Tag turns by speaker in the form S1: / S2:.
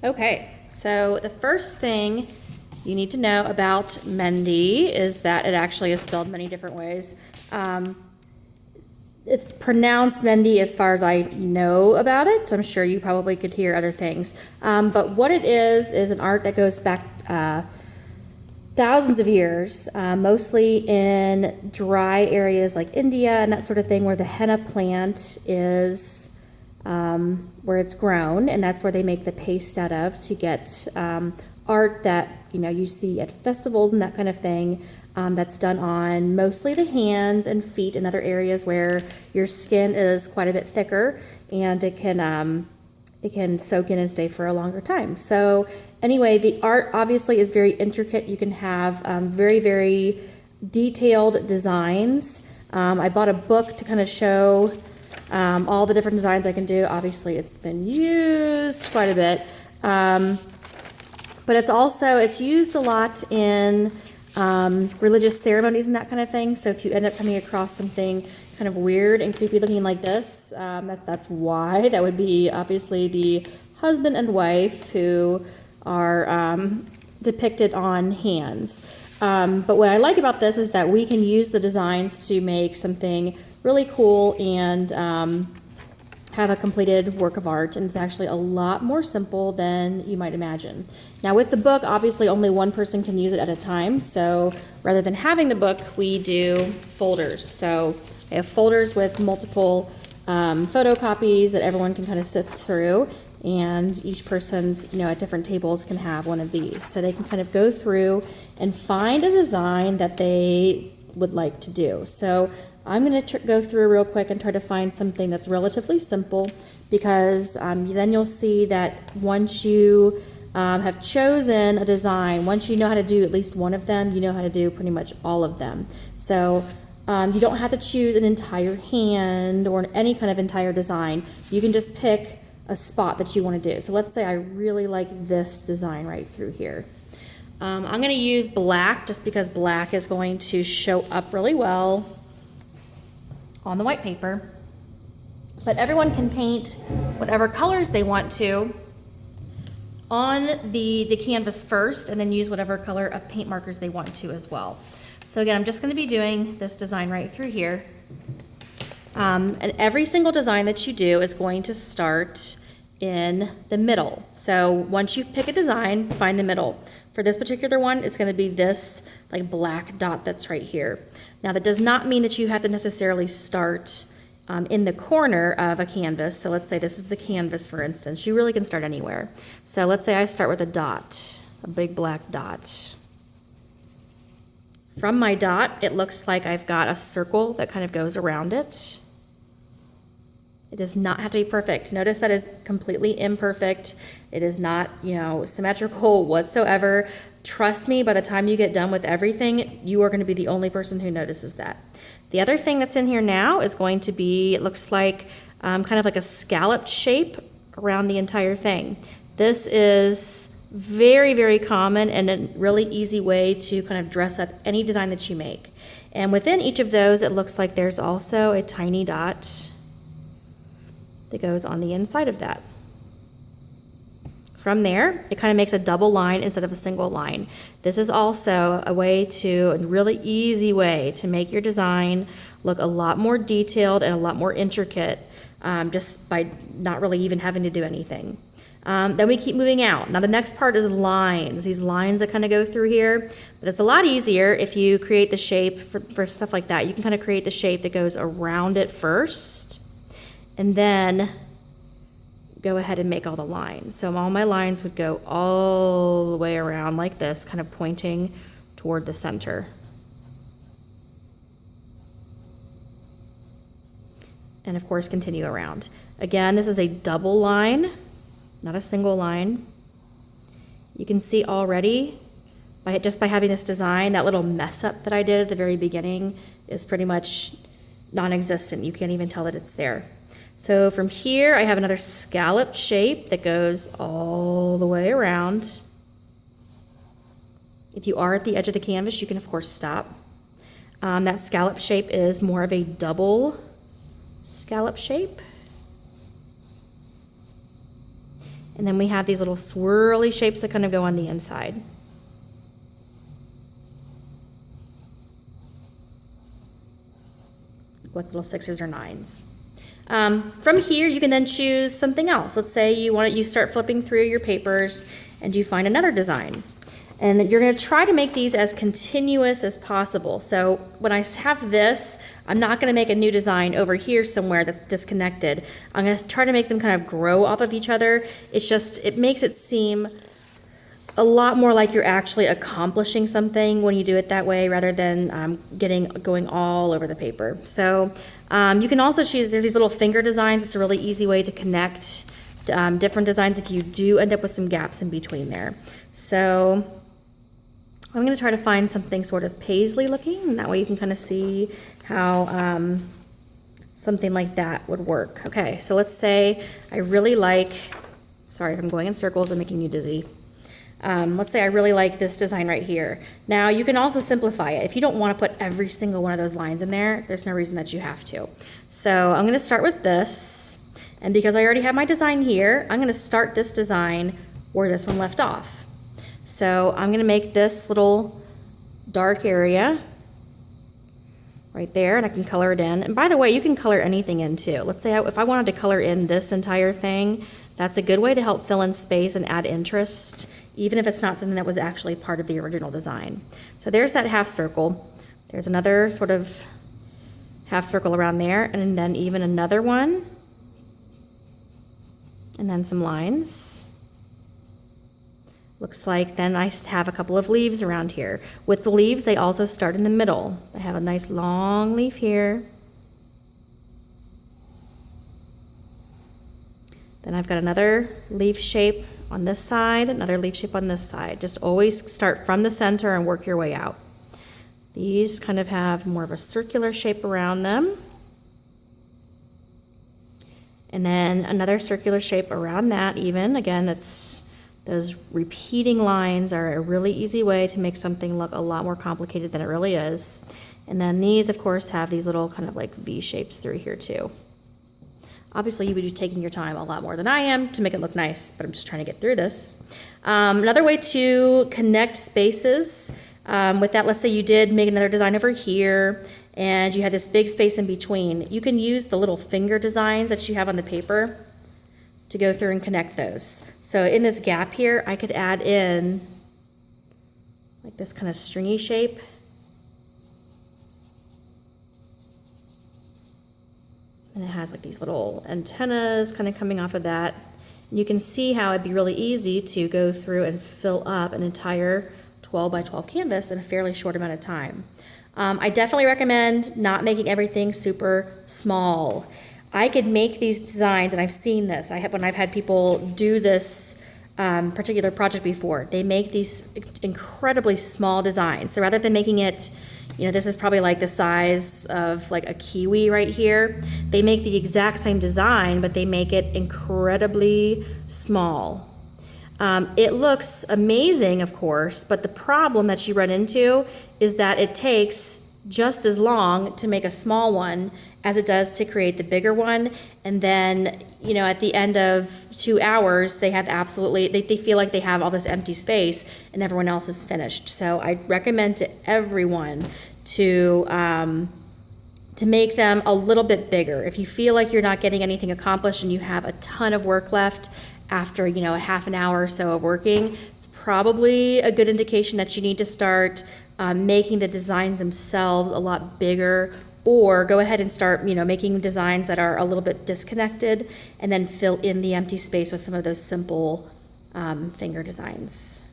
S1: Okay, so the first thing you need to know about Mehendi is that it actually is spelled many different ways. It's pronounced Mehendi as far as I know about it. I'm sure you probably could hear other things. But what it is an art that goes back thousands of years, mostly in dry areas like India and that sort of thing, where the henna plant is where it's grown, and that's where they make the paste out of to get art that you see at festivals and that kind of thing. That's done on mostly the hands and feet and other areas where your skin is quite a bit thicker, and it can soak in and stay for a longer time. So anyway, the art obviously is very intricate. You can have very, very detailed designs. I bought a book to kind of show all the different designs I can do. Obviously, it's been used quite a bit. But it's used a lot in religious ceremonies and that kind of thing. So if you end up coming across something kind of weird and creepy looking like this, that's why. That would be obviously the husband and wife who are depicted on hands. But what I like about this is that we can use the designs to make something really cool and have a completed work of art, and it's actually a lot more simple than you might imagine. Now with the book, obviously only one person can use it at a time, so rather than having the book, we do folders. So I have folders with multiple photocopies that everyone can kind of sift through, and each person at different tables can have one of these. So they can kind of go through and find a design that they would like to do. So I'm going to go through real quick and try to find something that's relatively simple, because then you'll see that once you have chosen a design, once you know how to do at least one of them, you know how to do pretty much all of them. So you don't have to choose an entire hand or any kind of entire design. You can just pick a spot that you want to do. So let's say I really like this design right through here. I'm going to use black just because black is going to show up really well on the white paper. But everyone can paint whatever colors they want to on the canvas first, and then use whatever color of paint markers they want to as well. So again, I'm just going to be doing this design right through here. And every single design that you do is going to start in the middle. So once you pick a design, find the middle. For this particular one, it's going to be this like black dot that's right here. Now that does not mean that you have to necessarily start in the corner of a canvas. So let's say this is the canvas, for instance. You really can start anywhere. So let's say I start with a dot, a big black dot. From my dot, it looks like I've got a circle that kind of goes around it. It does not have to be perfect. Notice that is completely imperfect. It is not, symmetrical whatsoever. Trust me, by the time you get done with everything, you are going to be the only person who notices that. The other thing that's in here now is going to be, it looks like kind of like a scalloped shape around the entire thing. This is very, very common and a really easy way to kind of dress up any design that you make. And within each of those, it looks like there's also a tiny dot that goes on the inside of that. From there, it kind of makes a double line instead of a single line. This is also a really easy way to make your design look a lot more detailed and a lot more intricate, just by not really even having to do anything. Then we keep moving out. Now the next part is lines, these lines that kind of go through here. But it's a lot easier if you create the shape for stuff like that. You can kind of create the shape that goes around it first, and then go ahead and make all the lines. So all my lines would go all the way around like this, kind of pointing toward the center. And of course, continue around. Again, this is a double line, not a single line. You can see already, just by having this design, that little mess up that I did at the very beginning is pretty much non-existent. You can't even tell that it's there. So from here, I have another scalloped shape that goes all the way around. If you are at the edge of the canvas, you can of course stop. That scallop shape is more of a double scallop shape. And then we have these little swirly shapes that kind of go on the inside. Like little 6s or 9s. From here, you can then choose something else. Let's say you start flipping through your papers and you find another design. And you're going to try to make these as continuous as possible. So when I have this, I'm not going to make a new design over here somewhere that's disconnected. I'm going to try to make them kind of grow off of each other. It makes it seem a lot more like you're actually accomplishing something when you do it that way, rather than going all over the paper. So you can also choose, there's these little finger designs. It's a really easy way to connect different designs if you do end up with some gaps in between there. So I'm going to try to find something sort of paisley looking, and that way you can kind of see how something like that would work. Okay, so let's say I really like, sorry if I'm going in circles and making you dizzy. Let's say I really like this design right here. Now you can also simplify it. If you don't want to put every single one of those lines in there, there's no reason that you have to. So I'm going to start with this, and because I already have my design here, I'm going to start this design where this one left off. So I'm going to make this little dark area right there, and I can color it in. And by the way, you can color anything in too. Let's say if I wanted to color in this entire thing, that's a good way to help fill in space and add interest, even if it's not something that was actually part of the original design. So there's that half circle. There's another sort of half circle around there, and then even another one, and then some lines. Looks like then I have a couple of leaves around here. With the leaves, they also start in the middle. I have a nice long leaf here. Then I've got another leaf shape on this side, another leaf shape on this side. Just always start from the center and work your way out. These kind of have more of a circular shape around them. And then another circular shape around that even. Again, those repeating lines are a really easy way to make something look a lot more complicated than it really is. And then these, of course, have these little kind of like V shapes through here too. Obviously, you would be taking your time a lot more than I am to make it look nice, but I'm just trying to get through this. Another way to connect spaces with that, let's say you did make another design over here and you had this big space in between. You can use the little finger designs that you have on the paper to go through and connect those. So in this gap here, I could add in like this kind of stringy shape. And it has like these little antennas kind of coming off of that. And you can see how it'd be really easy to go through and fill up an entire 12 by 12 canvas in a fairly short amount of time. I definitely recommend not making everything super small. I could make these designs, and I've seen this. When I've had people do this particular project before, they make these incredibly small designs. So rather than making it, this is probably like the size of like a kiwi right here, they make the exact same design, but they make it incredibly small. It looks amazing, of course, but the problem that you run into is that it takes just as long to make a small one as it does to create the bigger one. And then, at the end of 2 hours, they have they feel like they have all this empty space and everyone else is finished. So I recommend to everyone to make them a little bit bigger. If you feel like you're not getting anything accomplished and you have a ton of work left after, a half an hour or so of working, it's probably a good indication that you need to start making the designs themselves a lot bigger, or go ahead and start, making designs that are a little bit disconnected and then fill in the empty space with some of those simple finger designs.